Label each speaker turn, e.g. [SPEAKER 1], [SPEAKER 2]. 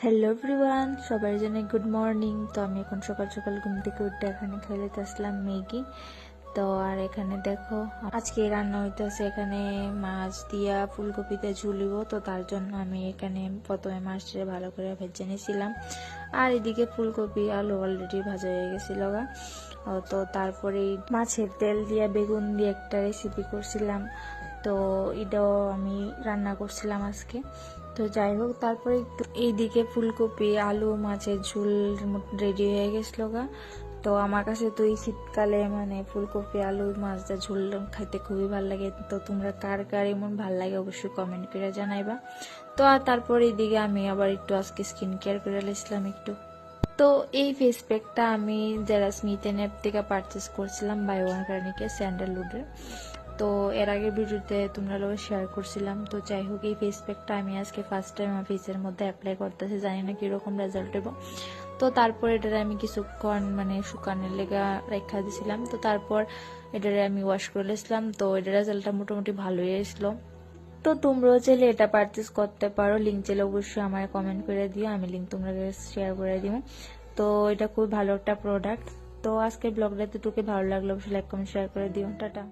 [SPEAKER 1] Hello everyone, সবার জন্য good morning. তো আমি এখন সকাল সকাল ঘুম থেকে উঠে এখানে খেলাতে আসলাম ম্যাগি। তো আর এখানে দেখো আজকে রান্না হইতেছে, এখানে মাছ দিয়া ফুলকপিতে ঝুলিব। তো তার জন্য আমি এখানে প্রথমে মাছটা ভালো করে ভেজে নিয়েছিলাম, আর এদিকে ফুলকপি আলু অলরেডি ভাজা হয়ে গেছিল গা। তো তারপরে মাছের তেল দিয়ে বেগুন দিয়ে একটা রেসিপি করছিলাম, তো এটাও আমি রান্না করছিলাম আজকে। তো যাই হোক, তারপরে একটু এইদিকে ফুলকপি আলু মাছের ঝোল রেডি হয়ে গেছিল গা। তো আমার কাছে তো এই শীতকালে মানে ফুলকপি আলু মাছ দিয়ে ঝোল খাইতে খুবই ভালো লাগে। তো তোমরা কার কার এমন ভালো লাগে অবশ্যই কমেন্ট করে জানাইবা। তো আর তারপর এইদিকে আমি আবার একটু আজকে স্কিন কেয়ার করে নিয়েছিলাম একটু। তো এই ফেস প্যাকটা আমি যারা স্মিথ এন্ড অ্যাপ থেকে পারচেস করছিলাম বাই ওয়ান কার্নিকে স্যান্ডালউডের। তো এর আগে ভিডিওতে তোমরা লোক শেয়ার করছিলাম। তো যাই হোক, এই ফেস প্যাকটা আমি আজকে ফার্স্ট টাইম আমার ফেসের মধ্যে অ্যাপ্লাই করতেছি, জানি না কিরকম রেজাল্ট দেবো। তো তারপর এটারে আমি কিছুক্ষণ মানে শুকানোর লেগা রেখা দিছিলাম। তো তারপর এটারে আমি ওয়াশ করে নিয়েছিলাম। তো এটার রেজাল্টটা মোটামুটি ভালোই এসেছিল। তো তোমরাও চাইলে এটা পারচেস করতে পারো, লিঙ্ক চাইলে অবশ্যই আমার কমেন্ট করে দিও, আমি লিঙ্ক তোমরা শেয়ার করে দিব। তো এটা খুব ভালো একটা প্রোডাক্ট। তো আজকের ব্লগটা তোকে ভালো লাগলো, অবশ্যই লাইক কমেন্ট শেয়ার করে দিও। টাটা।